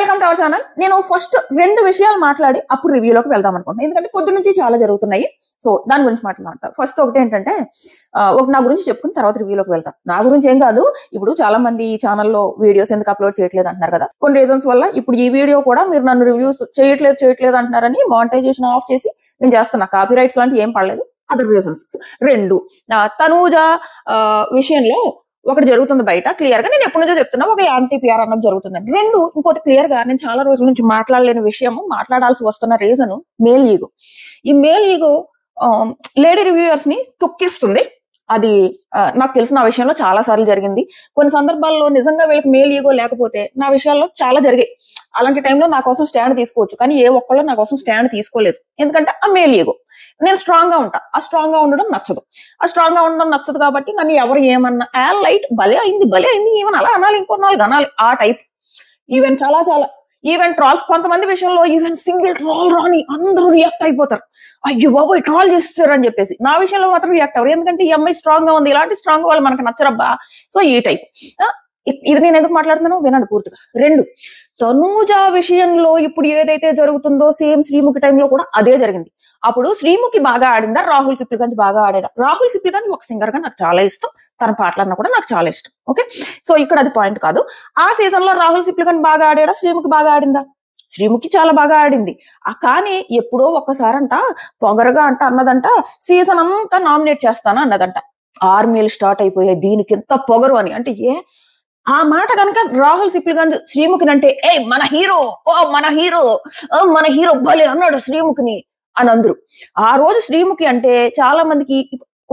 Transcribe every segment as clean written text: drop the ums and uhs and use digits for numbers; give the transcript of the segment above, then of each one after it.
Welcome to our channel. నేను first 2 విషయాలు మాట్లాడి అప్పుడు రివ్యూలోకి వెళ్దాం అనుకుంటున్నాను. ఎందుకంటే పొద్దు నుంచి చాలా జరుగుతున్నాయి. సో దాని గురించి మాట్లాడతాను. ఫస్ట్ ఒకటి ఏంటంటే నా గురించి చెప్పుకుని తర్వాత రివ్యూలోకి వెళ్తాం. నా గురించి ఏం కాదు, ఇప్పుడు చాలా మంది ఈ ఛానల్లో వీడియోస్ ఎందుకు అప్లోడ్ చేయట్లేదు అంటున్నారు కదా. కొన్ని రీజన్స్ వల్ల ఇప్పుడు ఈ వీడియో కూడా మీరు నన్ను రివ్యూస్ చేయట్లేదు అంటున్నారని మానిటైజేషన్ ఆఫ్ చేసి నేను చేస్తున్నా. కాపీ రైట్స్ లాంటివి ఏం పడలేదు. Other reasons. 2 తనూజ విషయంలో ఒకటి జరుగుతుంది బయట క్లియర్ గా. నేను ఎప్పటి నుంచో చెప్తున్నా ఒక యాంటీ పిఆర్ అన్నది జరుగుతుందని. 2 ఇంకోటి క్లియర్ గా నేను చాలా రోజుల నుంచి మాట్లాడలేని విషయము, మాట్లాడాల్సి వస్తున్న రీజన్ మేల్ ఈగో. ఈ మేల్ ఈగో లేడీ రివ్యూయర్స్ ని తొక్కిస్తుంది. అది నాకు తెలిసిన విషయంలో చాలా సార్లు జరిగింది. కొన్ని సందర్భాల్లో నిజంగా వీళ్ళకి మేల్ ఈగో లేకపోతే నా విషయాల్లో చాలా జరిగాయి. అలాంటి టైంలో నా కోసం స్టాండ్ తీసుకోవచ్చు, కానీ ఏ ఒక్కళ్ళు నా కోసం స్టాండ్ తీసుకోలేదు. ఎందుకంటే ఆ మేల్ ఈగో. నేను స్ట్రాంగ్ గా ఉంటా, ఆ స్ట్రాంగ్ గా ఉండడం నచ్చదు. ఆ స్ట్రాంగ్ గా ఉండడం నచ్చదు కాబట్టి నన్ను ఎవరు ఏమన్నా లైట్ భలే అయింది ఈవెన్ అలా అనాలి, ఇంకో 4 అనాలి, ఆ టైప్. ఈవెన్ చాలా ఈవెన్ ట్రాల్స్ కొంతమంది విషయంలో ఈవెన్ సింగిల్ ట్రాల్ రాని అందరూ రియాక్ట్ అయిపోతారు. అయ్యో బాబోయ్ ట్రాల్ చేస్తారు అని చెప్పేసి. నా విషయంలో మాత్రం రియాక్ట్ అవ్వరు, ఎందుకంటే ఈ అమ్మాయి స్ట్రాంగ్ గా ఉంది, ఇలాంటి స్ట్రాంగ్ వాళ్ళు మనకు నచ్చరబ్బా. సో ఈ టైప్. ఇది నేను ఎందుకు మాట్లాడుతున్నానో వినండి పూర్తిగా. 2 తనూజ విషయంలో ఇప్పుడు ఏదైతే జరుగుతుందో సేమ్ శ్రీముఖి టైంలో కూడా అదే జరిగింది. అప్పుడు శ్రీముఖి బాగా ఆడిందా, రాహుల్ సిప్లిగంజ్ బాగా ఆడాడా? రాహుల్ సిప్లిగంజ్ ఒక సింగర్ గా నాకు చాలా ఇష్టం, తన పాటలన్నా కూడా నాకు చాలా ఇష్టం. ఓకే, సో ఇక్కడ అది పాయింట్ కాదు. ఆ సీజన్ లో రాహుల్ సిప్లిగంజ్ బాగా ఆడాడా, శ్రీముఖి బాగా ఆడిందా? శ్రీముఖి చాలా బాగా ఆడింది. కానీ ఎప్పుడో ఒక్కసారంట పొగరగా అన్నదంట సీజన్ అంతా నామినేట్ చేస్తానా అన్నదంట. ఆర్మీలు స్టార్ట్ అయిపోయాయి, దీనికి ఎంత పొగరు అని. అంటే ఆ మాట కనుక రాహుల్ సిప్లిగంజ్ శ్రీముఖిని అంటే మన హీరో భలే అన్నాడు శ్రీముఖిని అని అందరూ. ఆ రోజు శ్రీముఖి అంటే చాలా మందికి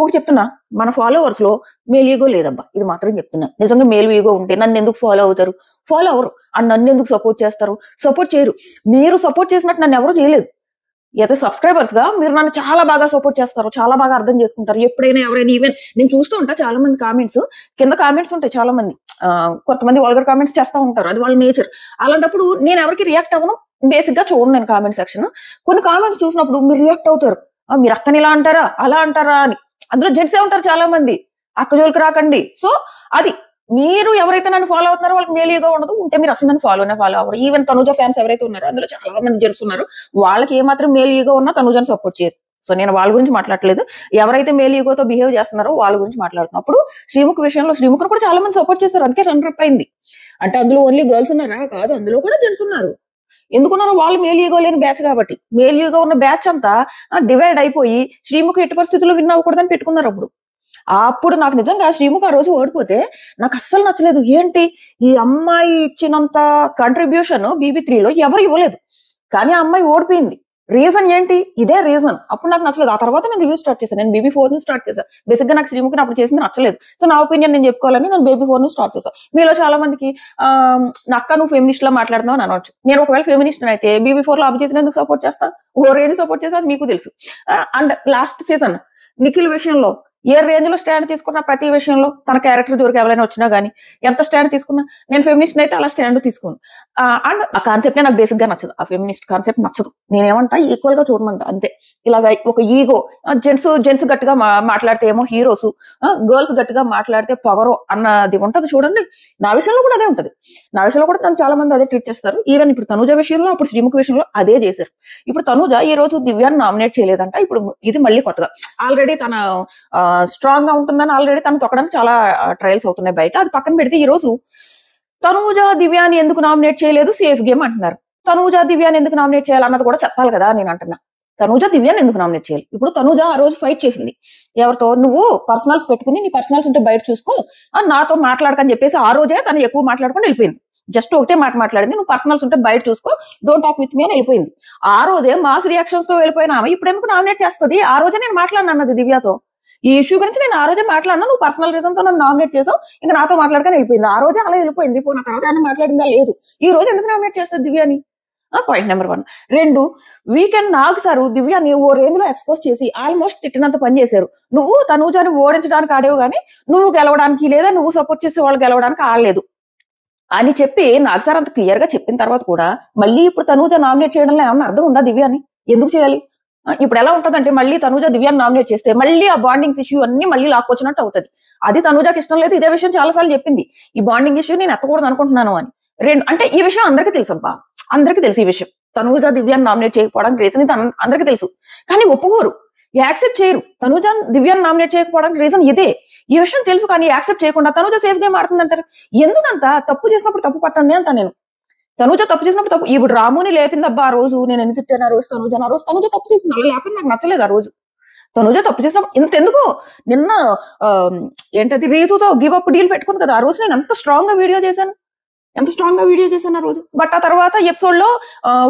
ఒకటి చెప్తున్నా, మన ఫాలోవర్స్ లో మేల్ ఈగో లేదబ్బా, ఇది మాత్రం చెప్తున్నా. నిజంగా మేల్ ఈగో ఉంటే నన్ను ఎందుకు ఫాలో అవుతారు? Follow hour. అండ్ నన్ను ఎందుకు సపోర్ట్ చేస్తారు? సపోర్ట్ చేయరు. మీరు సపోర్ట్ చేసినట్టు నన్ను ఎవరు చేయలేదు. అయితే సబ్స్క్రైబర్స్ గా మీరు నన్ను చాలా బాగా సపోర్ట్ చేస్తారు, చాలా బాగా అర్థం చేసుకుంటారు. ఎప్పుడైనా ఎవరైనా ఈవెన్ నేను చూస్తూ ఉంటా, చాలా మంది కామెంట్స్ కింద కామెంట్స్ ఉంటాయి. చాలా మంది కొంతమంది వల్గర్ కామెంట్స్ చేస్తూ ఉంటారు, అది వాళ్ళ నేచర్. అలాంటప్పుడు నేను ఎవరికి రియాక్ట్ అవ్వను, బేసిక్ గా చూడండి నేను కామెంట్ సెక్షన్. కొన్ని కామెంట్స్ చూసినప్పుడు మీరు రియాక్ట్ అవుతారు, మీరు అక్కని ఇలా అంటారా అలా అంటారా అని. అందులో జెంట్సే ఉంటారు చాలా మంది, అక్క జోలికి రాకండి. సో అది మీరు ఎవరైతే నన్ను ఫాలో అవుతున్నారో వాళ్ళకి మేల్ ఈగో ఉండదు. ఉంటే మీరు అసలు నన్ను ఫాలో అవ్వరు. ఈవెన్ తనూజ ఫ్యాన్స్ ఎవరైతే ఉన్నారో అందులో చాలా మంది జెంట్స్ ఉన్నారు, వాళ్ళకి ఏమాత్రం మేల్ ఈగో ఉన్నా తనూజని సపోర్ట్ చేయరు. సో నేను వాళ్ళ గురించి మాట్లాడలేదు. ఎవరైతే మేల్ ఈగోతో బిహేవ్ చేస్తున్నారో వాళ్ళ గురించి మాట్లాడుతున్నాం. అప్పుడు శ్రీముఖి విషయంలో శ్రీముఖిని కూడా చాలా మంది సపోర్ట్ చేశారు, అందుకే రన్-అప్ అయింది. అంటే అందులో ఓన్లీ గర్ల్స్ ఉన్నారా? కాదు, అందులో కూడా జెంట్స్ ఉన్నారు. ఎందుకున్నారో వాళ్ళు మేల్ ఈగో లేని బ్యాచ్ కాబట్టి. మేల్ ఈగో ఉన్న బ్యాచ్ అంతా డివైడ్ అయిపోయి శ్రీముఖి ఎట్టి పరిస్థితుల్లో విన్ అవ్వకూడదని పెట్టుకున్నారు. అప్పుడు నాకు నిజంగా శ్రీముఖి ఆ రోజు ఓడిపోతే నాకు అస్సలు నచ్చలేదు. ఏంటి ఈ అమ్మాయి ఇచ్చినంత కంట్రిబ్యూషన్ BB3లో ఎవరు ఇవ్వలేదు, కానీ ఆ అమ్మాయి ఓడిపోయింది. రీజన్ ఏంటి? ఇదే రీజన్. అప్పుడు నాకు నచ్చలేదు. ఆ తర్వాత నేను రివ్యూ స్టార్ట్ చేశాను. నేను BB4 నుంచి స్టార్ట్ చేశాను. బేసిక్ గా నాకు శ్రీముఖిని అప్పుడు చేసింది నచ్చలేదు. సో నా ఒపీనియన్ నేను చెప్పుకోవాలని నేను BB4 నుంచి స్టార్ట్ చేశాను. మీలో చాలా మందికి అక్క నువ్వు ఫెమినిస్ట్ లా మాట్లాడుతున్నావు అని అనవచ్చు. నేను ఒకవేళ ఫెమినిస్ట్ అయితే BB4 లో అభిజిత్ ఎందుకు సపోర్ట్ చేస్తా, ఏది సపోర్ట్ చేస్తా మీకు తెలుసు. అండ్ లాస్ట్ సీజన్ నిఖిల్ విషయంలో ఏ రేంజ్ లో స్టాండ్ తీసుకున్నా, ప్రతి విషయంలో తన క్యారెక్టర్ జోరికి ఎవరైనా వచ్చినా గానీ ఎంత స్టాండ్ తీసుకున్నా, నేను ఫెమినిస్ట్ అయితే అలా స్టాండ్ తీసుకోను. అండ్ ఆ కాన్సెప్ట్ నాకు బేసిక్ గా నచ్చదు, ఆ ఫెమినిస్ట్ కాన్సెప్ట్ నచ్చదు. నేనేమంటా ఈక్వల్ గా చూడమంట అంతే. ఇలాగ ఒక ఈగో, జెంట్స్ గట్టిగా మాట్లాడితే ఏమో హీరోస్, గర్ల్స్ గట్టిగా మాట్లాడితే పొగరు అన్నది ఉంటది చూడండి. నా విషయంలో కూడా అదే ఉంటది. నా విషయంలో కూడా తను చాలా మంది అదే ట్రీట్ చేస్తారు. ఈవెన్ ఇప్పుడు తనూజ విషయంలో, అప్పుడు శ్రీముఖి విషయంలో అదే చేశారు. ఇప్పుడు తనూజ ఈ రోజు దివ్యాన్ని నామినేట్ చేయలేదంట. ఇప్పుడు ఇది మళ్ళీ కొత్తగా ఆల్రెడీ తన స్ట్రాంగ్ గా ఉంటుందని ఆల్రెడీ తను తొక్కడానికి చాలా ట్రయల్స్ అవుతున్నాయి బయట. అది పక్కన పెడితే ఈ రోజు తనూజ దివ్యాని ఎందుకు నామినేట్ చేయలేదు, సేఫ్ గేమ్ అంటున్నారు. తనూజ దివ్యాని ఎందుకు నామినేట్ చేయాలన్నది కూడా చెప్పాలి కదా. నేను అంటున్నా తనూజ దివ్యాని ఎందుకు నామినేట్ చేయాలి? ఇప్పుడు తనూజ ఆ రోజు ఫైట్ చేసింది ఎవరితో? నువ్వు పర్సనల్స్ పెట్టుకుని నీ పర్సనల్స్ ఉంటే బయట చూసుకో, నాతో మాట్లాడకని చెప్పేసి ఆ రోజే తను ఎక్కువ మాట్లాడుకుని వెళ్ళిపోయింది. జస్ట్ ఒకటే మాట మాట్లాడింది, నువ్వు పర్సనల్స్ ఉంటే బయట చూసుకో, డోంట్ టాక్ విత్ మీ అని వెళ్ళిపోయింది. ఆ రోజే మాస్ రియాక్షన్స్ తో వెళ్ళిపోయిన ఆమె ఇప్పుడు ఎందుకు నామినేట్ చేస్తుంది? ఆ రోజే నేను మాట్లాడినది దివ్యతో. ఈ ఇష్యూ గురించి నేను ఆ రోజే మాట్లాడినా, నువ్వు పర్సనల్ రీజన్ తో నన్ను నామినేట్ చేసావు, ఇంకా నాతో మాట్లాడకని వెళ్ళిపోయింది. ఆ రోజే అలా వెళ్ళిపోయింది. ఇప్పుడు నా తర్వాత ఆయన మాట్లాడిందా లేదు. ఈ రోజు ఎందుకు నామినేట్ చేస్తుంది దివ్యాని? Point number 1. 2 weekend Nag sir దివ్యాని ఓ రేంజ్ లో ఎక్స్పోజ్ చేసి ఆల్మోస్ట్ తిట్టినంత పని చేశారు. నువ్వు తనూజని ఓడించడానికి ఆడేవు గానీ నువ్వు గెలవడానికి లేదా నువ్వు సపోర్ట్ చేసే వాళ్ళు గెలవడానికి ఆడలేదు అని చెప్పి నాగ్ సార్ అంత క్లియర్ గా చెప్పిన తర్వాత కూడా మళ్ళీ ఇప్పుడు తనూజ నామినేట్ చేయడంలో ఏమన్నా అర్థం ఉందా? దివ్యాని ఎందుకు చేయాలి? ఇప్పుడు ఎలా ఉంటదంటే మళ్ళీ తనూజ దివ్యాన్ని నామినేట్ చేస్తే మళ్ళీ ఆ బాండింగ్స్ ఇష్యూ అన్ని మళ్ళీ లాక్కొచ్చినట్టు అవుతుంది. అది తనూజకి ఇష్టం లేదు. ఇదే విషయం చాలా సార్లు చెప్పింది, ఈ బాండింగ్ ఇష్యూ నేను ఎత్తకూడదు అనుకుంటున్నాను అని. అంటే ఈ విషయం అందరికీ తెలుసబ్బా. అందరికీ తెలుసు ఈ విషయం. తనూజ దివ్యాన్ని నామినేట్ చేయకపోవడానికి రీజన్ ఇది అందరికీ తెలుసు. కానీ ఒప్పుకోరు, యాక్సెప్ట్ చేయరు. తనూజ దివ్యాన్ని నామినేట్ చేయకపోవడానికి రీజన్ ఇదే. ఈ విషయం తెలుసు కానీ యాక్సెప్ట్ చేయకుండా తనూజ సేఫ్ గేమ్ ఆడుతుంది అంటారు. ఎందుకంత? తప్పు చేసినప్పుడు తప్పు పట్టండి అంట నేను. తనూజ తప్పు చేసినప్పుడు తప్పు. ఇప్పుడు రాముని లేపిందబ్బా ఆ రోజు, నేను ఎందుకు తిట్టాను ఆ రోజు తనూజ తప్పు చేసింది. అలా లేకపోతే నాకు నచ్చలేదు ఆ రోజు. తనూజ తప్పు చేసినప్పుడు ఇంతెందుకు, నిన్న ఏంటది రీతుతో గివ్ అప్ డీల్ పెట్టుకుంది కదా, ఆ రోజు నేను ఎంత స్ట్రాంగ్ గా వీడియో చేశాను ఆ రోజు. బట్ ఆ తర్వాత ఎపిసోడ్ లో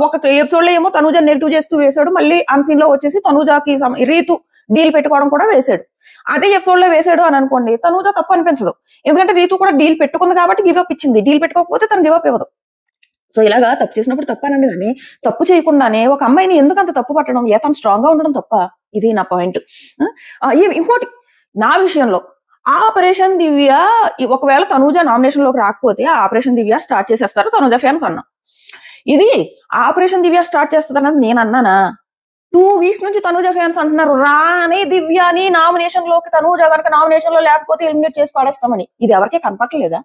ఒక ఎపిసోడ్ లో ఏమో తనూజ నెగిటివ్ చేస్తూ వేశాడు, మళ్ళీ అన్సీన్ లో వచ్చేసి తనూజకి రీతు డీల్ పెట్టుకోవడం కూడా వేశాడు. అదే ఎపిసోడ్ లో వేశాడు అని అనుకోండి, తనూజ తప్పు అనిపించదు. ఎందుకంటే రీతు కూడా డీల్ పెట్టుకుంది కాబట్టి గివ్ అప్ ఇచ్చింది, డీల్ పెట్టుకోకపోతే తను గివ్ అప్ ఇవ్వదు. సో ఇలాగా తప్పు చేసినప్పుడు తప్పనండి, కానీ తప్పు చేయకుండానే ఒక అమ్మాయిని ఎందుకు అంత తప్పు పట్టడం? తను స్ట్రాంగ్ గా ఉండడం తప్ప? ఇది నా పాయింట్. ఇంకోటి నా విషయంలో, ఆపరేషన్ దివ్య ఒకవేళ తనూజ నామినేషన్ లోకి రాకపోతే ఆపరేషన్ దివ్య స్టార్ట్ చేసేస్తారు తనూజ ఫ్యాన్స్ అన్నా. ఇది ఆపరేషన్ దివ్య స్టార్ట్ చేస్తారన్నది నేను అన్నానా? 2 weeks నుంచి తనూజ ఫ్యాన్స్ అంటున్నారు రాని దివ్యాని నామినేషన్ లోకి, తనూజ కనుక నామినేషన్ లో లేకపోతే ఎలిమినేట్ చేసి పాడేస్తామని. ఇది ఎవరికే కనపట్టలేదా?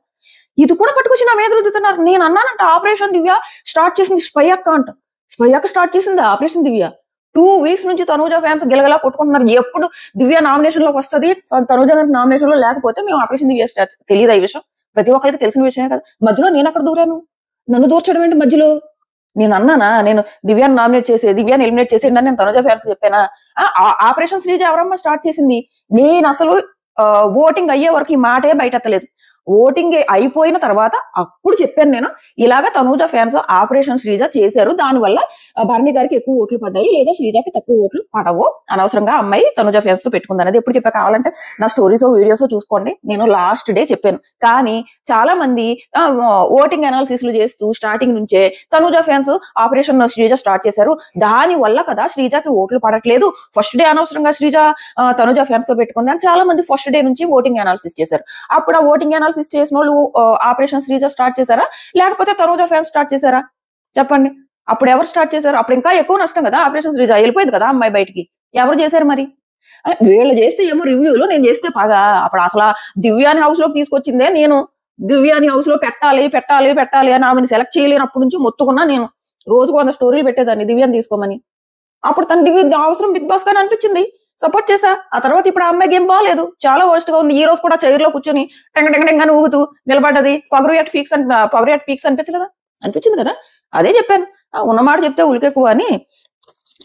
ఇది కూడా పట్టుకొచ్చి నా మీద రుద్దుతున్నారు. నేను అన్నానంట ఆపరేషన్ దివ్య స్టార్ట్ చేసింది స్పై అక్క అంట. స్పై అక్క స్టార్ట్ చేసింది ఆపరేషన్ దివ్య. 2 weeks నుంచి తనూజ ఫ్యాన్స్ గిలగలా కొట్టుకుంటున్నారు. ఎప్పుడు దివ్య నామినేషన్ లోకి వస్తుంది, తనూజ నామినేషన్ లో లేకపోతే మేము ఆపరేషన్ దివ్య స్టార్ట్. తెలియదు ఈ విషయం, ప్రతి ఒక్కరికి తెలిసిన విషయమే కదా. మధ్యలో నేను అక్కడ దూరాను, నన్ను దూర్చడం ఏంటి మధ్యలో? నేను అన్నానా నేను దివ్యాన్ని నామినేట్ చేసే, దివ్యాన్ని ఎలిమినేట్ చేసేయండి అని నేను తనూజ ఫ్యాన్స్ చెప్పానా? ఆపరేషన్ శ్రీజ ఎవరమ్మా స్టార్ట్ చేసింది? నేను అసలు ఓటింగ్ అయ్యే వరకు ఈ మాటే బయటెత్తలేదు. ఓటింగ్ అయిపోయిన తర్వాత అప్పుడు చెప్పాను నేను, ఇలాగ తనూజ ఫ్యాన్స్ ఆపరేషన్ శ్రీజ చేశారు, దానివల్ల భరణి గారికి ఎక్కువ ఓట్లు పడ్డాయి, లేదా శ్రీజకి తక్కువ ఓట్లు పడవు, అనవసరంగా అమ్మాయి తనూజ ఫ్యాన్స్ తో పెట్టుకుంది అనేది ఎప్పుడు చెప్పా. కావాలంటే నా స్టోరీస్ వీడియోస్ చూసుకోండి, నేను లాస్ట్ డే చెప్పాను. కానీ చాలా మంది ఓటింగ్ అనాలిసిస్లు చేస్తూ స్టార్టింగ్ నుంచే Tanuja fans operation Sreeja start చేశారు, దాని వల్ల కదా శ్రీజకి ఓట్లు పడట్లేదు, ఫస్ట్ డే అనవసరంగా శ్రీజ తనూజ ఫ్యాన్స్ తో పెట్టుకుంది అని చాలా మంది ఫస్ట్ డే నుంచి ఓటింగ్ అనాలిసిస్ చేశారు. అప్పుడు ఆ ఓటింగ్ అనాలిసిస్ చేసిన వాళ్ళు ఆపరేషన్ శ్రీజ స్టార్ట్ చేశారా, లేకపోతే తనూజ ఫ్యాన్స్ స్టార్ట్ చేశారా? చెప్పండి. అప్పుడు ఎవరు స్టార్ట్ చేశారు? అప్పుడు ఇంకా ఎక్కువ నష్టం కదా, ఆపరేషన్ శ్రీజ వెళ్ళిపోయింది కదా అమ్మాయి బయటికి. ఎవరు చేశారు మరి? వీళ్ళు చేస్తే ఏమో రివ్యూలో, నేను చేస్తే పగా. అప్పుడు అసలు దివ్యాని హౌస్ లోకి తీసుకొచ్చిందే నేను. దివ్యాని హౌస్ లో పెట్టాలి అని ఆమెను సెలెక్ట్ చేయలేనప్పటి నుంచి మొత్తుకున్నా నేను. రోజుకు 100 స్టోరీలు పెట్టేదాన్ని దివ్యాన్ని తీసుకోమని. అప్పుడు తన దివ్య అవసరం బిగ్ బాస్ కానీ అనిపించింది, సపోర్ట్ చేశా. ఆ తర్వాత ఇప్పుడు ఆ అమ్మాయి గేమ్ బాగాలేదు, చాలా వర్స్ట్ గా ఉంది. ఈ రోజు కూడా చైర్ లో కూర్చొని టెంగ ఊగుతూ నిలబడ్డది. పొగరు ఎట్ పీక్స్ అనిపించింది కదా. అదే చెప్పాను, ఉన్నమాట చెప్తే ఉలికెక్కువ అని.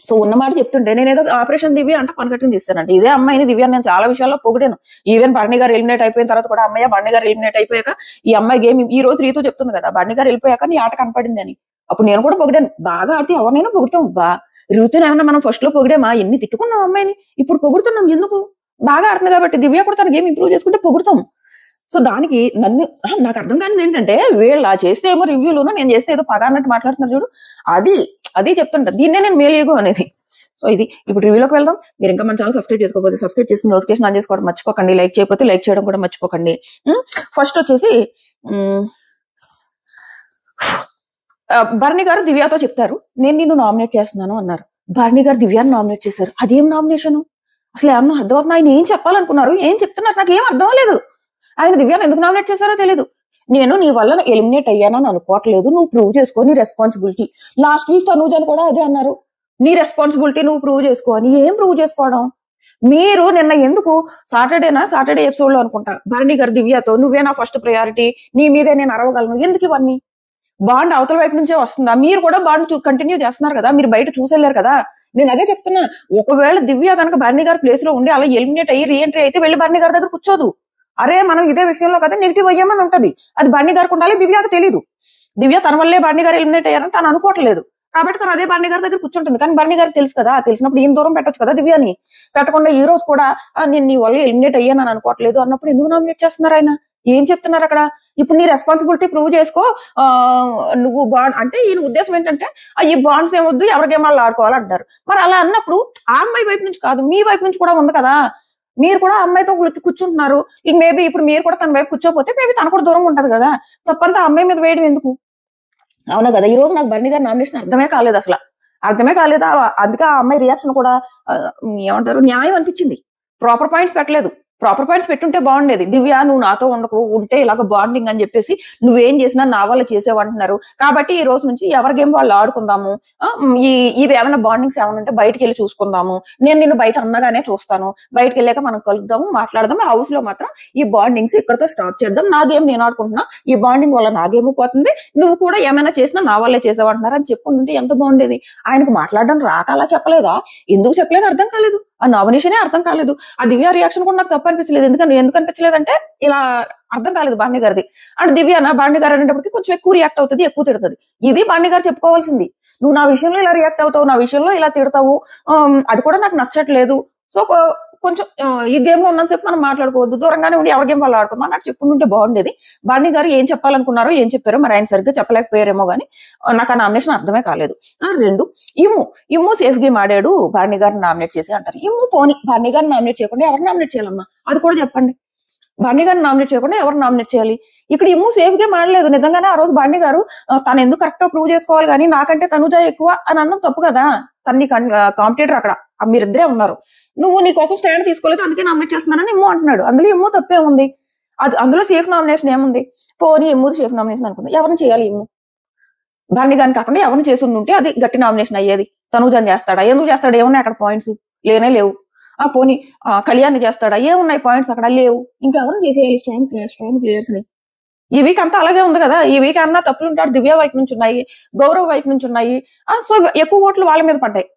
సో ఉన్నమాట చెప్తుంటే నేనేదో ఆపరేషన్ దివ్య అంటే పనికట్టుని తీస్తానంటే, ఇదే అమ్మాయిని దివ్య నేను చాలా విషయాల్లో పొగిడాను. ఈవెన్ భరణి గారు ఎలిమినేట్ అయిపోయిన తర్వాత కూడా అమ్మాయి, భరణి గారు ఎలిమినేట్ అయిపోయాక ఈ అమ్మాయి గేమ్ ఈ రోజు రీతూ చెప్తుంది కదా, భరణి గారు వెళ్ళిపోయాక నీ ఆట కనపడింది అని. అప్పుడు నేను కూడా పొగిడాను, బాగా ఆడితే ఎవరినైనా పొగుడుతాం బా. రీతుని ఏమన్నా మనం ఫస్ట్ లో పొగిడామా? ఎన్ని తిట్టుకున్నాం అమ్మాయిని, ఇప్పుడు పొగుడుతున్నాం ఎందుకు? బాగా ఆడుతుంది కాబట్టి. దివ్య కూడా తన గేమ్ ఇంప్రూవ్ చేసుకుంటే పొగుడుతాం. సో దానికి నాకు అర్థం కానిది ఏంటంటే, వీళ్ళ చేస్తే ఏమో రివ్యూలోనూ, నేను చేస్తే ఏదో పగా అన్నట్టు మాట్లాడుతున్నారు చూడు, అది చెప్తుంటా. దీన్నే నేను మేలేగో అనేది. సో ఇది ఇప్పుడు రివ్యూలోకి వెళ్దాం. మీరు ఇంకా మన ఛానల్ సబ్స్క్రైబ్ చేసుకోకపోతే సబ్స్క్రైబ్ చేసుకుని నోటిఫికేషన్ ఆన్ చేసుకోవడం మర్చిపోకండి. లైక్ చేయకపోతే లైక్ చేయడం కూడా మర్చిపోకండి. ఫస్ట్ వచ్చేసి భరణి గారు దివ్యతో చెప్తారు, నేను నిన్ను నామినేట్ చేస్తున్నాను అన్నారు. భరణి గారు దివ్యాన్ని నామినేట్ చేశారు. అదేం నామినేషన్ అసలు? ఏమన్నా అర్థమవుతుంది? ఆయన ఏం చెప్పాలనుకున్నారు, ఏం చెప్తున్నారు, నాకు ఏం అర్థం లేదు. ఆయన దివ్యాన్ని ఎందుకు నామినేట్ చేశారో తెలియదు. నేను నీ వల్ల ఎలిమినేట్ అయ్యానని అనుకోవట్లేదు, నువ్వు ప్రూవ్ చేసుకో నీ రెస్పాన్సిబిలిటీ. లాస్ట్ వీక్ తనూజని కూడా అదే అన్నారు, నీ రెస్పాన్సిబిలిటీ నువ్వు ప్రూవ్ చేసుకో అని. ఏం ప్రూవ్ చేసుకోవడం? మీరు నిన్న ఎందుకు సాటర్డే ఎపిసోడ్ లో అనుకుంటా భరణి గారు దివ్యతో, నువ్వే నా ఫస్ట్ ప్రయారిటీ, నీ మీదే నేను అరవగలను, ఎందుకు ఇవన్నీ? బాండ్ అవతల వైపు నుంచే వస్తుందా? మీరు కూడా బాండ్ కంటిన్యూ చేస్తున్నారు కదా, మీరు బయట చూసేళ్ళారు కదా. నేను అదే చెప్తున్నా, ఒకవేళ దివ్య కనుక భరణి గారి ప్లేస్ లో ఉండి అలా ఎలిమినేట్ అయ్యి రీఎంట్రీ అయితే వెళ్ళి భరణి గారి దగ్గర కూర్చోదు. అరే మనం ఇదే విషయంలో కదా నెగిటివ్ అయ్యామని ఉంటది. అది భరణి గారికి ఉండాలి, దివ్యకి తెలియదు. దివ్య తన వల్లే భరణి గారు ఎలిమినేట్ అయ్యారని తను అనుకోవట్లేదు కాబట్టి తను అదే భరణి గారి దగ్గర కూర్చుంటుంది. కానీ భరణి గారికి తెలుసు కదా, తెలిసినప్పుడు ఏం దూరం పెట్టొచ్చు కదా దివ్యాని. పెట్టకుండా ఈ రోజు కూడా నేను నీ వల్ల ఎలిమినేట్ అయ్యానని అనుకోవట్లేదు అన్నప్పుడు ఎందుకు నామినేట్ చేస్తున్నారు? ఆయన ఏం చెప్తున్నారు అక్కడ? ఇప్పుడు నీ రెస్పాన్సిబిలిటీ ప్రూవ్ చేసుకో, నువ్వు బాండ్ అంటే ఈయన ఉద్దేశం ఏంటంటే ఈ బాండ్స్ ఏమొద్దు, ఎవరి గేమ్ వాళ్ళు ఆడుకోవాలంటారు. మరి అలా అన్నప్పుడు ఆ అమ్మాయి వైపు నుంచి కాదు, మీ వైపు నుంచి కూడా ఉంది కదా. మీరు కూడా అమ్మాయితో కూర్చుంటున్నారు, మేబీ ఇప్పుడు మీరు కూడా తన వైపు కూర్చోపోతే మేబీ తన కూడా దూరంగా ఉంటది కదా. తప్పంతా అమ్మాయి మీద వేయడం ఎందుకు? అవునా కదా. ఈ రోజు నాకు భరణి గారి నామినేషన్ అర్థమే కాలేదు, అసలు అర్థమే కాలేదు. అందుకే ఆ అమ్మాయి రియాక్షన్ కూడా ఏమంటారు, న్యాయం అనిపించింది. ప్రాపర్ పాయింట్స్ పెట్టలేదు. ప్రాపర్ పాయింట్స్ పెట్టుంటే బాగుండేది. దివ్య నువ్వు నాతో ఉండకు, ఉంటే ఇలాగ బాండింగ్ అని చెప్పేసి నువ్వేం చేసినా నా వల్ల చేసేవంటున్నారు, కాబట్టి ఈ రోజు నుంచి ఎవరి గేమ్ వాళ్ళు ఆడుకుందాము, ఇవి ఏమైనా బాండింగ్స్ ఏమైనా ఉంటే బయటకు వెళ్ళి చూసుకుందాము, నేను నిన్ను బయట అన్నగానే చూస్తాను, బయటకు వెళ్ళాక మనం కలుద్దాము, మాట్లాడదాం, హౌస్ లో మాత్రం ఈ బాండింగ్స్ ఇక్కడతో స్టాప్ చేద్దాం, నా గేమ్ నేను ఆడుకుంటున్నా, ఈ బాండింగ్ వల్ల నా గేమ్ పోతుంది, నువ్వు కూడా ఏమైనా చేసినా నా వల్లే చేసేవంటున్నారు అని చెప్పుకుంటే ఎంత బాగుండేది. ఆయనకు మాట్లాడడం రాక అలా చెప్పలేదా? ఎందుకు చెప్పలేదు అర్థం కాలేదు. ఆ నామినేషనే అర్థం కాలేదు. ఆ దివ్య రియాక్షన్ కూడా నాకు తప్పు అనిపించలేదు. ఎందుకు అనిపించలేదంటే ఇలా అర్థం కాలేదు బాండి గారిది. అంటే దివ్య బాండి గారు అనేటప్పటికి కొంచెం ఎక్కువ రియాక్ట్ అవుతుంది, ఎక్కువ తిడుతుంది. ఇది బాండి గారు చెప్పుకోవాల్సింది. నువ్వు నా విషయంలో ఇలా రియాక్ట్ అవుతావు, నా విషయంలో ఇలా తిడతావు, అది కూడా నాకు నచ్చట్లేదు. సో కొంచెం ఈ గేమ్ లో ఉన్నంతసేపు మనం మాట్లాడుకోవద్దు, దూరంగానే ఉండి ఎవరి గేమ్ వాళ్ళు ఆడుకోమని నాకు చెప్పుకుంటుంటే బాగుండేది. బాండి గారు ఏం చెప్పాలనుకున్నారో ఏం చెప్పారో మరి ఆయన సరిగ్గా చెప్పలేకపోయారేమో గానీ నాకు ఆ నామినేషన్ అర్థమే కాలేదు. 2 ఇమ్ము సేఫ్ గేమ్ ఆడాడు, బాండి గారిని నామినేట్ చేసి అంటారు. ఇమ్ము పోనీ బాండి గారిని నామినేట్ చేయకుండా ఎవరు నామినేట్ చేయాలమ్మా, అది కూడా చెప్పండి. బాండి గారిని నామినేట్ చేయకుండా ఎవరు నామినేట్ చేయాలి? ఇక్కడ ఇమ్ము సేఫ్ గేమ్ ఆడలేదు. నిజంగానే ఆ రోజు బాండి గారు తను ఎందుకు కరెక్ట్ ప్రూవ్ చేసుకోవాలి కానీ నాకంటే తనుజ ఎక్కువ అని అన్నం తప్పు కదా. తన్ని కాంపిటేటర్ అక్కడ మీరిద్దరే ఉన్నారు, నువ్వు నీ కోసం స్టాండ్ తీసుకోలేదు అందుకే నామినేట్ చేస్తున్నానని ఇమ్ము అంటున్నాడు. అందులో ఇమ్ము తప్పే ఉంది, అందులో సేఫ్ నామినేషన్ ఏముంది? పోనీ ఇమ్ము సేఫ్ నామినేషన్ అనుకుంది. ఎవరిని చేయాలి? ఇమ్ము బాండి గారిని కాకుండా ఎవరిని చేసి ఉంటే అది గట్టి నామినేషన్ అయ్యేది. తనుజని చేస్తాడా? ఎందుకు చేస్తాడు? ఏమున్నాయి అక్కడ పాయింట్స్? లేనే లేవు. పోనీ కళ్యాణ్ చేస్తాడా? ఏమున్నాయి పాయింట్స్ అక్కడ? లేవు. ఇంకా ఎవరిని చేసేయాలి స్ట్రాంగ్ ప్లేయర్స్ ని? ఈ వీక్ అంతా అలాగే ఉంది కదా. ఈ వీక్ అన్నా తప్పులు ఉంటాడు, దివ్య వైపు నుంచి ఉన్నాయి, గౌరవ్ వైపు నుంచి ఉన్నాయి. సో ఎక్కువ ఓట్లు వాళ్ళ మీద పడ్డాయి.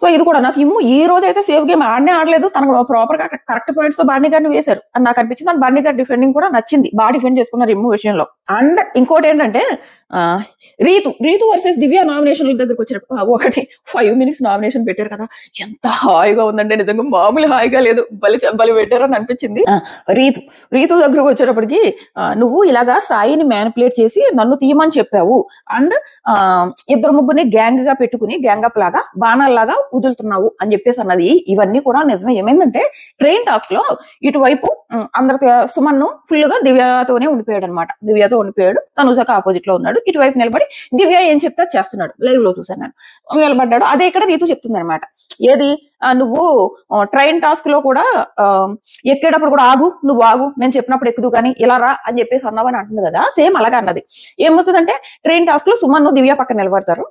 సో ఇది కూడా నాకు ఇమ్ము ఈ రోజు అయితే సేఫ్ గేమ్ ఆడలేదు, తనకు ప్రాపర్ గా కరెక్ట్ పాయింట్స్ తో బాండి గారిని వేశారు అని నాకు అనిపించింది. అండ్ బాండి గారి డిఫెండింగ్ కూడా నచ్చింది, బాగా డిఫెండ్ చేసుకున్నారు ఇమ్ము విషయంలో. అండ్ ఇంకోటి ఏంటంటే రీతు వర్సెస్ దివ్య నామినేషన్ల దగ్గరకు వచ్చినప్పుడు 5 minutes నామినేషన్ పెట్టారు కదా, ఎంత హాయిగా ఉందంటే నిజంగా మామూలు హాయిగా లేదు, బలి పెట్టారని అనిపించింది. రీతు దగ్గరకు వచ్చేటప్పటికి నువ్వు ఇలాగా సాయిని మ్యానిపులేట్ చేసి నన్ను తీయమని చెప్పావు, అండ్ 2-3 గ్యాంగ్ గా పెట్టుకుని గ్యాంగ్ అప్ లాగా బాణాల్లాగా వదులుతున్నావు అని చెప్పేసి అన్నది. ఇవన్నీ కూడా నిజమే. ఏమైందంటే ట్రైన్ టాస్క్ లో ఇటువైపు అందరికి సుమన్ ఫుల్ గా దివ్యతోనే ఉండిపోయాడు అనమాట. దివ్యతో ఉండిపోయాడు, తనుజాకి ఆపోజిట్ లో ఉన్నాడు. ఇటువైపు నిలబడి దివ్య ఏం చెప్తా చేస్తున్నాడు. లైవ్ లో చూసాను నేను, నిలబడ్డాడు. అదే ఇక్కడ రీతు చెప్తుంది అనమాట. ఏది నువ్వు ట్రైన్ టాస్క్ లో కూడా ఎక్కేటప్పుడు కూడా నువ్వు ఆగు, నేను చెప్పినప్పుడు ఎక్కుదు కానీ ఇలా రా అని చెప్పేసి అన్నావని అంటుంది కదా. సేమ్ అలాగే అన్నది. ఏమవుతుందంటే ట్రైన్ టాస్క్ లో సుమన్ దివ్య పక్కన నిలబడతారు.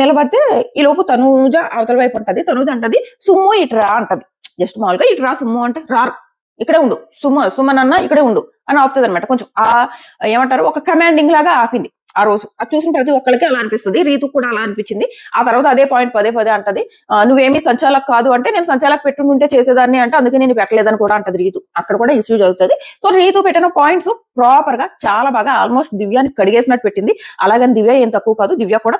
నిలబడితే ఈ లోపు తనుజ అవతల వైపు ఉంటది. తనుజ అంటది సుమ్ము ఇటురా అంటది. జస్ట్ మామూలుగా ఇటురా సుమ్ము అంటే రారు, ఇక్కడే ఉండు సుమన్ అన్న ఇక్కడే ఉండు అని ఆపుతుంది అనమాట. కొంచెం ఏమంటారు, ఒక కమాండింగ్ లాగా ఆపింది ఆ రోజు. అది చూసిన ప్రతి ఒక్కరికి అలా అనిపిస్తుంది. రీతు కూడా అలా అనిపించింది. ఆ తర్వాత అదే పాయింట్ పదే అంటది. నువ్వేమీ సంచాలక్ కాదు అంటే నేను సంచాలక్ పెట్టుకుంటే చేసేదాన్ని అంటే అందుకే నేను పెట్టలేదని కూడా అంటది రీతు. అక్కడ కూడా ఇష్యూ జరుగుతుంది. సో రీతు పెట్టిన పాయింట్స్ ప్రాపర్ గా చాలా బాగా ఆల్మోస్ట్ దివ్యాన్ని కడిగేసినట్టు పెట్టింది. అలాగని దివ్య ఏం తక్కువ కాదు. దివ్య కూడా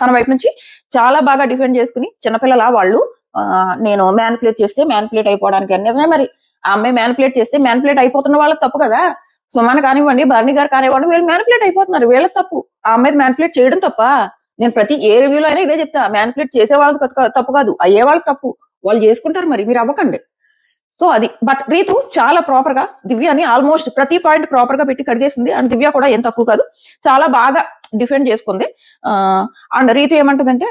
తన వైపు నుంచి చాలా బాగా డిఫెండ్ చేసుకుని, చిన్నపిల్లల వాళ్ళు నేను మ్యానిపులేట్ చేస్తే మ్యానిపులేట్ అయిపోవడానికి అని. నిజమే, మరి ఆ అమ్మాయి మ్యానిపులేట్ చేస్తే మ్యానిపులేట్ అయిపోతున్న వాళ్ళకి తప్పు కదా. సుమన్ కానివ్వండి, భరణి గారు కానివ్వండి, వీళ్ళు మ్యానిపులేట్ అయిపోతున్నారు, వీళ్ళకి తప్పు. ఆ అమ్మాయి మ్యానిపులేట్ చేయడం తప్ప. నేను ప్రతి ఏ రివ్యూలో అయినా ఇదే చెప్తా, మ్యానిపులేట్ చేసే వాళ్ళకి తప్పు కాదు, అయ్యే వాళ్ళకి తప్పు. వాళ్ళు చేసుకుంటారు, మరి మీరు అవ్వకండి. సో అది. బట్ రీతు చాలా ప్రాపర్ గా దివ్యని ఆల్మోస్ట్ ప్రతి పాయింట్ ప్రాపర్ గా పెట్టి కడిగేసింది. అండ్ దివ్య కూడా ఏం తక్కువ కాదు, చాలా బాగా డిఫెండ్ చేసుకుంది. అండ్ రీతు ఏమంటుందంటే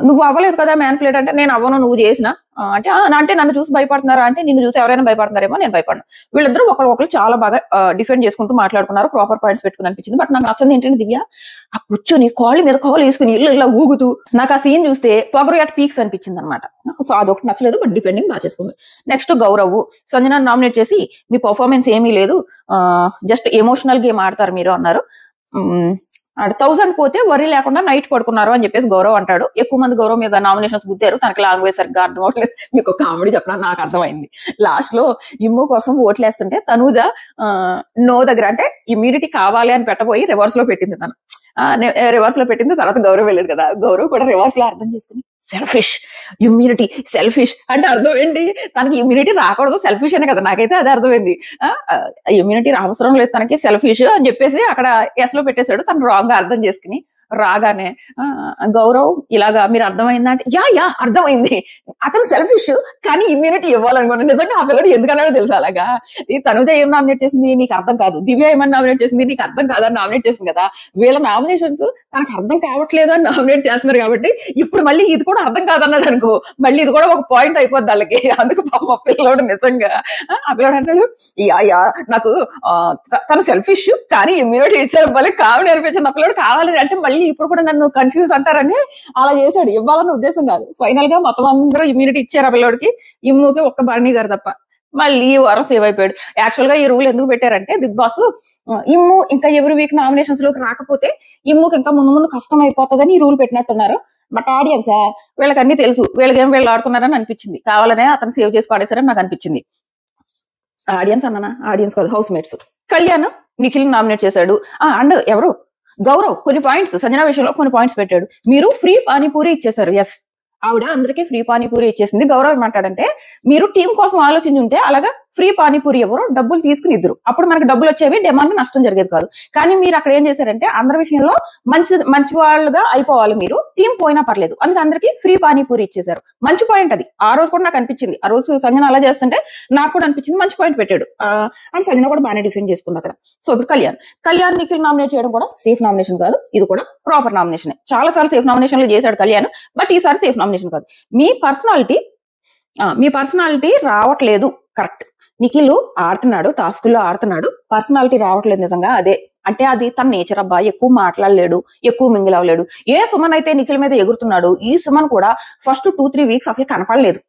నువ్వు అవ్వలేదు కదా మ్యానిపులేట్ అంటే, నేను అవ్వను నువ్వు చేసినా అంటే నన్ను చూసి భయపడుతున్నారా అంటే, నిన్ను చూసి ఎవరైనా భయపడుతున్నారేమో, నేను భయపడను. వీళ్ళిద్దరూ ఒకరు చాలా బాగా డిఫెండ్ చేసుకుంటూ మాట్లాడుకున్నారు, ప్రాపర్ పాయింట్స్ పెట్టుకుని అనిపించింది. బట్ నాకు నచ్చింది ఏంటంటే దివ్య ఆ కూర్చొని కాళ్ళ మీద కాళ్ళు వేసుకుని ఇలా ఊగుతూ, నాకు ఆ సీన్ చూస్తే పొగరు అట్ పీక్స్ అనిపించింది అనమాట. సో అదొకటి నచ్చలేదు, బట్ డిఫెండింగ్ బాగా చేసుకుంది. నెక్స్ట్ గౌరవ్ సంజన నామినేట్ చేసి మీ పర్ఫార్మెన్స్ ఏమీ లేదు, జస్ట్ ఎమోషనల్ గేమ్ ఆడతారు మీరు అన్నారు. 1000 పోతే వరి లేకుండా నైట్ పడుకున్నారు అని చెప్పేసి గౌరవ్ అంటాడు. ఎక్కువ మంది గౌరవ్ మీద నామినేషన్స్ గుద్దారు, తనకి లాంగ్వేజ్ సరిగ్గా అర్థం అవట్లేదు. మీకు కామెడీ చెప్పినా నాకు అర్థమైంది. లాస్ట్ లో ఇమ్ము కోసం ఓట్లు వేస్తుంటే తనూజ నో దగ్గర అంటే ఇమ్యూనిటీ కావాలి అని పెట్టబోయి రివర్స్ లో పెట్టింది. తను రివర్స్ లో పెట్టింది. తర్వాత గౌరవ్ వెళ్ళాడు కదా, గౌరవ్ కూడా రివర్స్ లో అర్థం చేసుకుని సెల్ఫిష్, ఇమ్యూనిటీ సెల్ఫిష్ అంటే అర్థం ఏంటి? తనకి ఇమ్యూనిటీ రాకూడదు, సెల్ఫిష్ అనే కదా. నాకైతే అదే అర్థమైంది. ఇమ్యూనిటీ అవసరం లేదు తనకి, సెల్ఫిష్ అని చెప్పేసి అక్కడ ఎస్ లో పెట్టేశాడు. తను రాంగ్ గా అర్థం చేసుకుని రాగానే గౌరవ్ ఇలాగా మీరు అర్థమైందా అంటే యా అర్థమైంది. అతను సెల్ఫిష్ కానీ ఇమ్యూనిటీ ఇవ్వాలనుకోండి. నిజంగా ఆ పిల్లడు ఎందుకన్నాడో తెలుసు అలాగా. ఈ తనుజ ఏం నామినేట్ చేసింది నీకు అర్థం కాదు, దివ్య ఏమని నామినేట్ చేసింది నీకు అర్థం కాదని నామినేట్ చేసింది కదా. వీళ్ళ నామినేషన్స్ తనకు అర్థం కావట్లేదు అని నామినేట్ చేస్తున్నారు కాబట్టి ఇప్పుడు మళ్ళీ ఇది కూడా అర్థం కాదన్నాడు అనుకో, మళ్ళీ ఇది కూడా ఒక పాయింట్ అయిపోద్ది వాళ్ళకి. అందుకు పాపం పిల్లడు నిజంగా ఆ పిల్లడు అంటాడు యా నాకు తను సెల్ఫిష్ కానీ ఇమ్యూనిటీ ఇచ్చారు భలే కామెడీ అనిపించింది. నా పిల్లడు కావాలి అంటే మళ్ళీ ఇప్పుడు కూడా నన్ను కన్ఫ్యూజ్ అంటారని అలా చేశాడు. ఇవ్వాలన్న ఉద్దేశం కాదు. ఫైనల్ గా మొత్తం అందరూ ఇమ్యూనిటీ ఇచ్చారు ఆ పిల్లడికి, ఇమ్ముకి ఒక్క బర్నీ గారు తప్ప. మళ్ళీ ఈ వారం సేవ్ అయిపోయాడు. యాక్చువల్ గా ఈ రూల్ ఎందుకు పెట్టారంటే బిగ్ బాస్ ఇమ్ము ఇంకా ఎవరి వీక్ నామినేషన్స్ లోకి రాకపోతే ఇమ్ముకి ఇంకా ముందు కష్టం అయిపోతుందని ఈ రూల్ పెట్టినట్టున్నారు. బట్ ఆడియన్స్ వీళ్ళకి అన్ని తెలుసు, వీళ్ళకేం వీళ్ళు ఆడుకున్నారని అనిపించింది. కావాలనే అతను సేవ్ చేసి పాడేశారని నాకు అనిపించింది. ఆడియన్స్ అన్నానా, ఆడియన్స్ కాదు house mates. Kalyan Nikhil nominate చేశాడు. అండ్ ఎవరు గౌరవ్ కొన్ని పాయింట్స్ సంజన విషయంలో కొన్ని పాయింట్స్ పెట్టాడు. మీరు ఫ్రీ పానీపూరి ఇచ్చేశారు. ఎస్, ఆవిడ అందరికీ ఫ్రీ పానీపూరి ఇచ్చేసింది. గౌరవ్ ఏమంటాడంటే మీరు టీం కోసం ఆలోచించి ఉంటే అలాగా ఫ్రీ పానీపూరి ఎవరు డబ్బులు తీసుకుని ఇద్దరు, అప్పుడు మనకి డబ్బులు వచ్చేవి, డిమాండ్ నష్టం జరిగేది కాదు. కానీ మీరు అక్కడ ఏం చేశారంటే అందరి విషయంలో మంచి వాళ్ళుగా అయిపోవాలి, మీరు టీం పోయినా పర్లేదు, అందుకే అందరికి ఫ్రీ పానీపూరి ఇచ్చేశారు. మంచి పాయింట్ అది. ఆ రోజు కూడా నాకు అనిపించింది, ఆ రోజు సంజన అలా చేస్తుంటే నాకు కూడా అనిపించింది మంచి పాయింట్ పెట్టాడు. అండ్ సంజన కూడా బాగానే డిఫెండ్ చేసుకుంది అక్కడ. సో ఇప్పుడు కళ్యాణ్ నిఖిల్ నామినేట్ చేయడం కూడా సేఫ్ నామినేషన్ కాదు, ఇది కూడా ప్రాపర్ నామినేషన్. చాలా సార్లు సేఫ్ నామినేషన్లు చేశాడు కళ్యాణ్, బట్ ఈసారి సేఫ్ నామినేషన్ కాదు. మీ పర్సనాలిటీ రావట్లేదు. కరెక్ట్, నిఖిల్ ఆడుతున్నాడు, టాస్కుల్లో ఆడుతున్నాడు, పర్సనాలిటీ రావట్లేదు నిజంగా. అదే అంటే అది తన నేచర్ అబ్బా, ఎక్కువ మాట్లాడలేడు, ఎక్కువ మింగిల్ అవ్వలేడు. ఏ సుమన్ అయితే నిఖిల్ మీద ఎగురుతున్నాడు, ఈ సుమన్ కూడా ఫస్ట్ 2-3 వీక్స్ అసలు కనపడలేదు.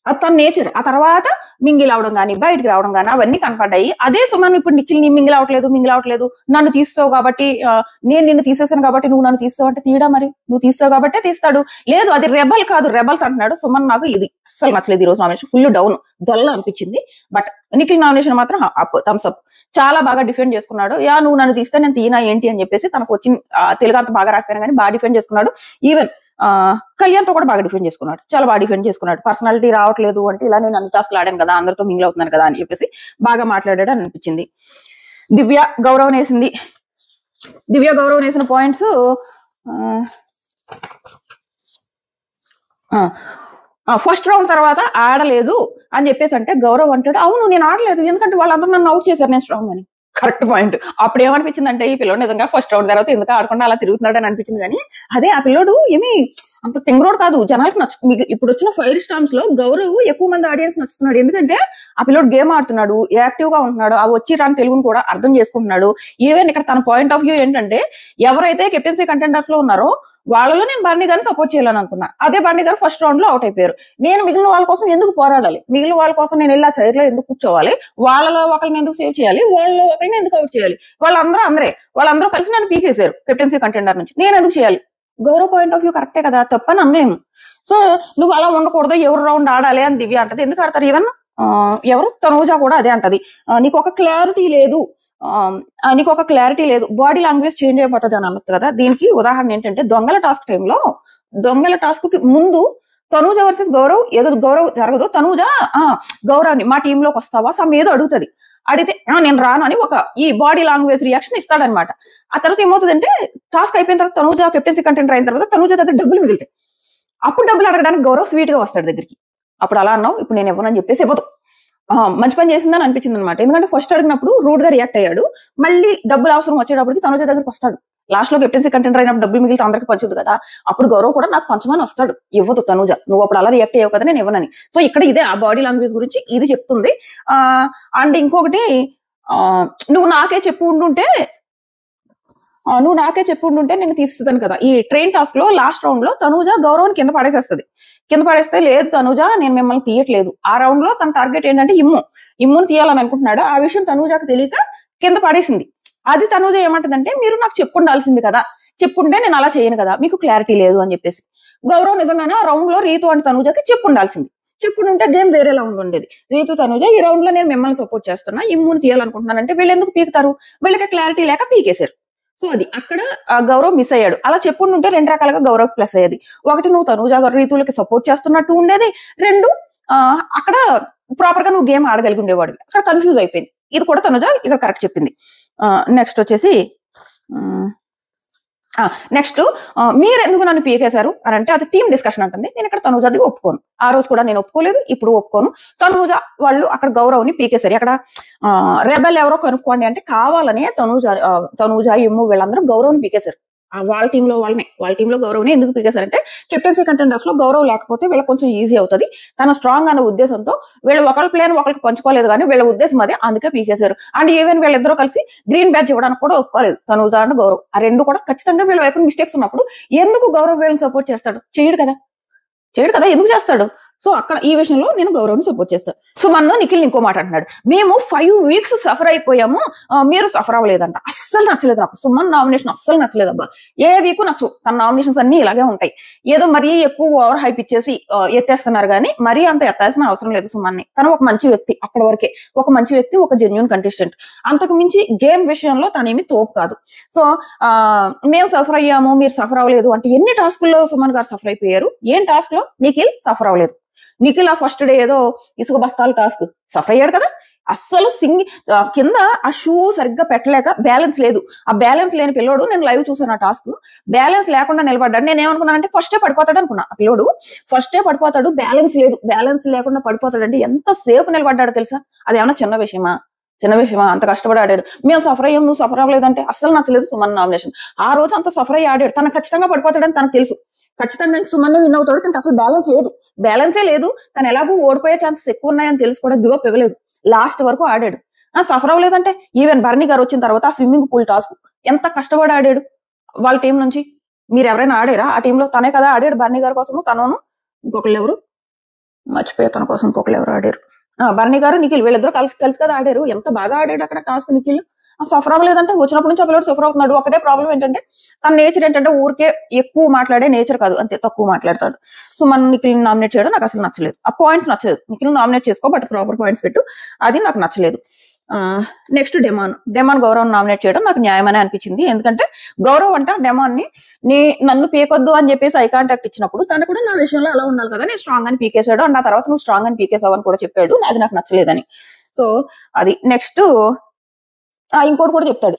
అది తన నేచర్. ఆ తర్వాత మింగిల్ అవడం కానీ బయటికి రావడం కానీ అవన్నీ కనపడ్డాయి. అదే సుమన్ ఇప్పుడు నిఖిల్ ని మింగిల్ అవట్లేదు, నన్ను తీస్తావు కాబట్టి, నేను నిన్ను తీసేసాను కాబట్టి నువ్వు నన్ను తీస్తావు అంటే తీయడా, మరి నువ్వు తీస్తావు కాబట్టే తీస్తాడు. లేదు అది రెబల్ కాదు, రెబల్స్ అంటున్నాడు. సుమన్ నాకు ఇది అస్సలు నచ్చలేదు. ఈ రోజు నామినేషన్ ఫుల్ డౌన్, డొల్ల అనిపించింది. బట్ నిఖిల్ నామినేషన్ మాత్రం అప్, థమ్స్ అప్. చాలా బాగా డిఫెండ్ చేసుకున్నాడు. నువ్వు నన్ను తీస్తే నేను తీయనా ఏంటి అని చెప్పేసి తనకు వచ్చిన తెలుగు అంత బాగా రాకపోయినా కానీ బాగా డిఫెండ్ చేసుకున్నాడు. ఈవెన్ కళ్యాణ్ తో కూడా బాగా డిఫెండ్ చేసుకున్నాడు, చాలా బాగా డిఫెండ్ చేసుకున్నాడు. పర్సనాలిటీ రావట్లేదు అంటే ఇలా నేను అన్ని టాస్క్లు ఆడాను కదా, అందరితో మింగిల్ అవుతున్నాను కదా అని చెప్పేసి బాగా మాట్లాడాడు అని అనిపించింది. దివ్య గౌరవం వేసిన పాయింట్స్ ఫస్ట్ రౌండ్ తర్వాత ఆడలేదు అని చెప్పేసి అంటే గౌరవ్ అంటాడు అవును నేను ఆడలేదు, ఎందుకంటే వాళ్ళందరూ నన్ను అవుట్ చేశారు, నేను స్ట్రాంగ్ అని. Correct point. అప్పుడు ఏమనిపించింది అంటే ఈ పిల్లోడు నిజంగా ఫస్ట్ రౌండ్ తర్వాత ఎందుకు ఆడకుండా అలా తిరుగుతున్నాడు అని అనిపించింది. కానీ అదే ఆ పిల్లోడు ఏమి అంత తెంగరోడు కాదు, జనాలకు మీకు ఇప్పుడు వచ్చిన ఫైర్ స్టామ్స్ లో గౌరవ్ ఎక్కువ మంది ఆడియన్స్ నచ్చుతున్నాడు. ఎందుకంటే ఆ పిల్లోడు గేమ్ ఆడుతున్నాడు, యాక్టివ్ గా ఉంటున్నాడు, ఆ వచ్చి రాని తెలుగును కూడా అర్థం చేసుకుంటున్నాడు. ఈవెన్ ఇక్కడ తన పాయింట్ ఆఫ్ వ్యూ ఏంటంటే ఎవరైతే కెప్టెన్సీ కంటెండర్స్ లో ఉన్నారో వాళ్ళలో నేను బర్నీ గారిని సపోర్ట్ చేయాలని అనుకున్నా. అదే బర్నీ గారు ఫస్ట్ రౌండ్ లో అవుట్ అయిపోయారు. నేను మిగిలిన వాళ్ళ కోసం ఎందుకు పోరాడాలి, మిగిలిన వాళ్ళ కోసం నేను వెళ్ళి ఆ చైర్ లో ఎందుకు కూర్చోవాలి, వాళ్ళలో ఒకరిని ఎందుకు సేవ్ చేయాలి, వాళ్ళలో ఒకరిని ఎందుకు అవుట్ చేయాలి, వాళ్ళందరూ కలిసి నన్ను పీకేశారు కెప్టెన్సీ కంటెండర్ నుంచి, నేను ఎందుకు చేయాలి. గౌరవ్ పాయింట్ ఆఫ్ వ్యూ కరెక్టే కదా, తప్పని అనలేము. సో నువ్వు అలా ఉండకూడదు, ఎవరు రౌండ్ ఆడాలి అని దివ్య అంటది. ఎందుకు ఆడతారు ఈవెన్ ఎవరు తనూజ కూడా అదే అంటది. నీకు ఒక క్లారిటీ లేదు, బాడీ లాంగ్వేజ్ చేంజ్ అయిపోతుంది అని అన్నది కదా. దీనికి ఉదాహరణ ఏంటంటే దొంగల టాస్క్ కి ముందు తనూజ వర్సెస్ గౌరవ్ జరగదు, తనూజ గౌరవ్ని మా టీంలోకి వస్తావా సమ్ ఏదో అడుగుతుంది, అడిగితే నేను రాను అని ఒక ఈ బాడీ లాంగ్వేజ్ రియాక్షన్ ఇస్తాడనమాట. ఆ తర్వాత ఏమవుతుందంటే టాస్క్ అయిపోయిన తర్వాత తనూజ కెప్టెన్సీ కంటెండర్ అయిన తర్వాత తనూజ దగ్గర డబ్బులు మిగులుతాయి. అప్పుడు డబ్బులు అడగడానికి గౌరవ్ స్వీట్ గా వస్తాడు దగ్గరికి. అప్పుడు అలా అన్నావు, ఇప్పుడు నేను ఇవ్వనని చెప్పేసి ఇవ్వదు. మంచి పని చేసిందని అనిపించింది అనమాట. ఎందుకంటే ఫస్ట్ అడిగినప్పుడు రూడ్ గా రియాక్ట్ అయ్యాడు, మళ్ళీ డబ్బులు అవసరం వచ్చేటప్పటికి తనూజ దగ్గరికి వస్తాడు. లాస్ట్ లో కెప్టెన్సీ కంటెండర్ అయినప్పుడు డబ్బులు మిగిలితే అందరికి పంచుదు కదా, అప్పుడు గౌరవ్ కూడా నాకు పంచమని వస్తాడు. ఇవ్వదు తనూజ, నువ్వు అప్పుడు అలా రియాక్ట్ అయ్యావు కదా నేను ఇవ్వనని. సో ఇక్కడ ఇదే ఆ బాడీ లాంగ్వేజ్ గురించి ఇది చెప్తుంది. అండ్ ఇంకొకటి నువ్వు నాకే చెప్పు ఉండుంటే నేను తీస్తాను కదా. ఈ ట్రైన్ టాస్క్ లో లాస్ట్ రౌండ్ లో తనూజ గౌరవం కింద పడేస్తే లేదు తనూజ నేను మిమ్మల్ని తీయట్లేదు. ఆ రౌండ్ లో తన టార్గెట్ ఏంటంటే ఇమ్ముని తీయాలని అనుకుంటున్నాడు. ఆ విషయం తనూజకు తెలియక కింద పడేసింది. అది తనూజ ఏమంటదంటే మీరు నాకు చెప్పుండాల్సింది కదా, చెప్పుంటే నేను అలా చేయను కదా, మీకు క్లారిటీ లేదు అని చెప్పేసి. గౌరవ్ నిజంగానే ఆ రౌండ్ లో రీతు అండ్ తనూజకి చెప్పుంటే గేమ్ వేరేలా ఉండేది. రీతు తనూజ ఈ రౌండ్ లో నేను మిమ్మల్ని సపోర్ట్ చేస్తున్నా, ఇమ్ముని తీయాలనుకుంటున్నానంటే వీళ్ళు ఎందుకు పీకుతారు, వీళ్ళకి క్లారిటీ లేక పీకేశారు. సో అది అక్కడ గౌరవ్ మిస్ అయ్యాడు. అలా చెప్పుంటే 2 రకాలుగా గౌరవ్ ప్లస్ అయ్యేది. ఒకటి నువ్వు తనూజ రీతులకి సపోర్ట్ చేస్తున్నట్టు ఉండేది, 2 అక్కడ ప్రాపర్ గా నువ్వు గేమ్ ఆడగలిగి ఉండేవాడు. అక్కడ కన్ఫ్యూజ్ అయిపోయింది. ఇది కూడా తనూజ ఇక్కడ కరెక్ట్ చెప్పింది. నెక్స్ట్ వచ్చేసి నెక్స్ట్ మీరు ఎందుకు నన్ను పీకేశారు అని అంటే అది టీమ్ డిస్కషన్ అంటుంది. నేను ఇక్కడ తనూజాది ఒప్పుకోను. ఆ రోజు కూడా నేను ఒప్పుకోలేదు, ఇప్పుడు ఒప్పుకోను. తనూజ వాళ్ళు అక్కడ గౌరవ్ని పీకేశారు. అక్కడ రెబెల్ ఎవరో కనుక్కోండి అంటే కావాలనే తనూజ ఎమ్ము వీళ్ళందరూ గౌరవ్ని పీకేశారు. వాళ్ళ టీంలో గౌరవ్ని ఎందుకు పీకేశారంటే కెప్టెన్సీ కంటెండర్స్ లో గౌరవ్ లేకపోతే వీళ్ళకి కొంచెం ఈజీ అవుతుంది. తన స్ట్రాంగ్ అనే ఉద్దేశంతో వీళ్ళు ఒకళ్ళ ప్లేయర్ ఒకరికి పంచుకోలేదు, కానీ వీళ్ళ ఉద్దేశం అదే, అందుకే పీకేశారు. అండ్ ఈవెన్ వీళ్ళిద్దరూ కలిసి గ్రీన్ బ్యాడ్జ్ ఇవ్వడానికి కూడా ఒప్పుకోలేదు తనూజ అండ్ గౌరవ్. ఆ రెండు కూడా ఖచ్చితంగా వీళ్ళ వైపు మిస్టేక్స్ ఉన్నప్పుడు ఎందుకు గౌరవ్ వీళ్ళని సపోర్ట్ చేస్తాడు? చేయడు కదా, ఎందుకు చేస్తాడు? సో అక్కడ ఈ విషయంలో నేను గౌరవ్ని సపోర్ట్ చేస్తాను. సో మన నిఖిల్ ఇంకో మాట అంటున్నాడు, మేము 5 weeks సఫర్ అయిపోయాము, మీరు సఫర్ అవ్వలేదంట. అస్సలు నచ్చలేదు నాకు సుమన్ నామినేషన్, అస్సలు నచ్చలేదు అబ్బా. ఏ వీక్ నచ్చు, తన నామినేషన్స్ అన్ని ఇలాగే ఉంటాయి. ఏదో మరీ ఎక్కువ ఓవర్ హైప్ ఇచ్చేసి ఎత్తేస్తున్నారు, కానీ మరీ అంత ఎత్తాల్సిన అవసరం లేదు సుమన్ని. తను ఒక మంచి వ్యక్తి, అక్కడి వరకే ఒక మంచి వ్యక్తి, ఒక జెన్యూన్ కంటెస్టెంట్. అంతకు మించి గేమ్ విషయంలో తనేమి తోపు కాదు. సో మేము సఫర్ అయ్యాము, మీరు సఫర్ అవ్వలేదు అంటే ఎన్ని టాస్కుల్లో సుమన్ గారు సఫర్ అయిపోయారు? ఏం టాస్క్ లో నిఖిల్ సఫర్ అవ్వలేదు. నిఖిల్ ఆ ఫస్ట్ డే ఏదో ఇసుక బస్తాల టాస్క్ సఫర్ అయ్యాడు కదా. అస్సలు కింద ఆ షూ సరిగ్గా పెట్టలేక బ్యాలెన్స్ లేదు. ఆ బ్యాలెన్స్ లేని పిల్లోడు, నేను లైవ్ చూసాను ఆ టాస్క్, బ్యాలెన్స్ లేకుండా నిలబడ్డాడు. నేను ఏమనుకున్నానంటే ఫస్టే పడిపోతాడు అనుకున్నా. ఆ పిల్లోడు ఫస్టే పడిపోతాడు, బ్యాలెన్స్ లేదు, బ్యాలెన్స్ లేకుండా పడిపోతాడు అంటే ఎంత సేపు నిలబడ్డాడు తెలుసా? అది ఏమన్నా చిన్న విషయమా? అంత కష్టపడి ఆడాడు. మేము సఫర్ అయ్యాం, నువ్వు సఫర్ అవ్వలేదంటే అస్సలు నచ్చలేదు సుమన్ నామినేషన్. ఆ రోజు అంత సఫర్ అయ్యి ఆడాడు, తనకు ఖచ్చితంగా పడిపోతాడని తనకు తెలుసు. ఖచ్చితంగా సుమన్ విన్ అవుతాడు, తనకు అసలు బ్యాలెన్సే లేదు. తను ఎలాగూ ఓడిపోయే ఛాన్సెస్ ఎక్కువ ఉన్నాయని తెలుసు కూడా గివ్ అప్ ఇవ్వలేదు, లాస్ట్ వరకు ఆడాడు. సఫర్ అవ్వలేదంటే ఈవెన్ బర్నీ గారు వచ్చిన తర్వాత ఆ స్విమ్మింగ్ పూల్ టాస్క్ ఎంత కష్టపడి ఆడాడు వాళ్ళ టీం నుంచి. మీరు ఎవరైనా ఆడారా ఆ టీంలో? తనే కదా ఆడాడు బర్నీ గారి కోసము, తనను ఇంకొకళ్ళు ఎవరు మర్చిపోయా, తన కోసం ఇంకొకళ్ళు ఎవరు ఆడారు. బర్నీ గారు నిఖిల్ వీళ్ళిద్దరూ కలిసి కదా ఆడారు. ఎంత బాగా ఆడాడు అక్కడ టాస్క్ నిఖిల్. సఫర్ అవ్వలేదంటే వచ్చినప్పటి నుంచి అప్పుడు సఫర్ అవుతున్నాడు. ఒకటే ప్రాబ్లం ఏంటంటే తన నేచర్ ఏంటంటే ఊరికే ఎక్కువ మాట్లాడే నేచర్ కాదు, అంతే తక్కువ మాట్లాడతాడు. సో మనం నిఖిల్ నామినేట్ చేయడం నాకు అసలు నచ్చలేదు. ఆ పాయింట్స్ నచ్చలేదు. నిఖిల్ నామినేట్ చేసుకో, బట్ ప్రాపర్ పాయింట్స్ పెట్టు, అది నాకు నచ్చలేదు. నెక్స్ట్ డెమాన్ గౌరవ్ నామినేట్ చేయడం నాకు న్యాయమనే అనిపించింది. ఎందుకంటే గౌరవ్ అంట డెమాన్ ని నన్ను పీకొద్దు అని చెప్పేసి ఐ కాంటాక్ట్ ఇచ్చినప్పుడు తను కూడా నా విషయంలో అలా ఉండాలి కదా, నేను స్ట్రాంగ్ అని పీకేశాడు. అండ్ ఆ తర్వాత నువ్వు స్ట్రాంగ్ అని పీకేసావు అని కూడా చెప్పాడు, అది నాకు నచ్చలేదని. సో అది నెక్స్ట్ ఇంకోటి కూడా చెప్తాడు,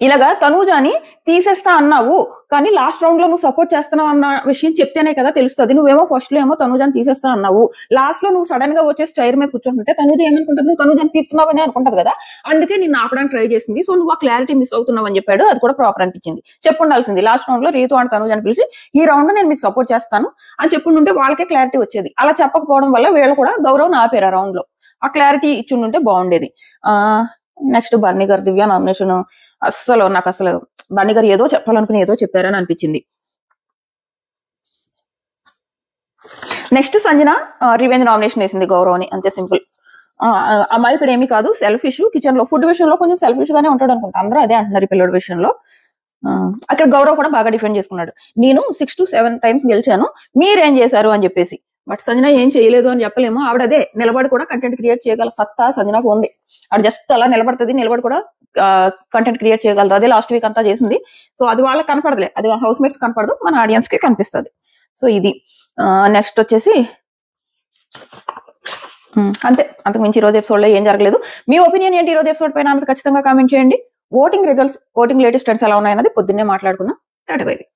ఇలాగా తనూజాని తీసేస్తా అన్నావు కానీ లాస్ట్ రౌండ్ లో నువ్వు సపోర్ట్ చేస్తున్నావు అన్న విషయం చెప్తేనే కదా తెలుస్తుంది. నువ్వేమో ఫస్ట్ లో ఏమో తనూజాని తీసేస్తా అన్నావు, లాస్ట్ లో నువ్వు సడన్ గా వచ్చేసి చైర్ మీద కూర్చోంటే తనూజ ఏమనుకుంటుంది, నువ్వు తనూజాని పీకుతున్నావు అని అనుకుంటది కదా, అందుకే నేను ఆపడానికి ట్రై చేసింది. సో నువ్వు ఆ క్లారిటీ మిస్ అవుతున్నావు అని చెప్పాడు, అది కూడా ప్రాపర్ అనిపించింది. చెప్పుండాల్సింది లాస్ట్ రౌండ్ లో రీతు అండ్ తనూజాని పిలిచి ఈ రౌండ్ లో నేను మీకు సపోర్ట్ చేస్తాను అని చెప్పుంటే వాళ్ళకే క్లారిటీ వచ్చేది. అలా చెప్పకపోవడం వల్ల వీళ్ళు కూడా గౌరవ్ ఆపారు ఆ రౌండ్ లో. ఆ క్లారిటీ ఇచ్చుంటే బాగుండేది. నెక్స్ట్ బర్నీ గారు దివ్య నామినేషన్ నాకు అసలు బర్నీ గారు ఏదో చెప్పాలనుకుని ఏదో చెప్పారని అనిపించింది. నెక్స్ట్ సంజన రివెంజ్ నామినేషన్ వేసింది గౌరవ్ని, అంతే సింపుల్. అమాయకుడు ఏమీ కాదు, సెల్ఫిష్. కిచెన్ లో ఫుడ్ విషయంలో కొంచెం సెల్ఫిష్ గానే ఉంటాడు అనుకుంటా, అందరూ అదే అంటున్నారు ఈ పిల్లడి విషయంలో. అక్కడ గౌరవ్ కూడా బాగా డిఫెండ్ చేసుకున్నాడు, నేను 6 to 7 times గెలిచాను, మీరేం చేశారు అని చెప్పేసి. బట్ సంజన ఏం చేయలేదు అని చెప్పలేము. ఆవిడ అదే నిలబడి కూడా కంటెంట్ క్రియేట్ చేయగల సత్తా సంజనకు ఉంది. ఆవిడ జస్ట్ అలా నిలబడి కూడా కంటెంట్ క్రియేట్ చేయగలదు. అదే లాస్ట్ వీక్ అంతా చేసింది. సో అది వాళ్ళకి కనపడదులే, అది హౌస్ మేట్స్ కనపడదు, మన ఆడియన్స్ కి కనిపిస్తుంది. సో ఇది నెక్స్ట్ వచ్చేసి అంతే, అంతకు మించి ఈ రోజు ఎపిసోడ్ లో ఏం జరగలేదు. మీ ఒపీనియన్ ఏంటి ఈ రోజు ఎపిసోడ్ పైన ఖచ్చితంగా కామెంట్ చేయండి. ఓటింగ్ లేటెస్ట్ ట్రెండ్స్ ఎలా ఉన్నాయన్నది పొద్దున్నే మాట్లాడుకుందాం. Tata bye by.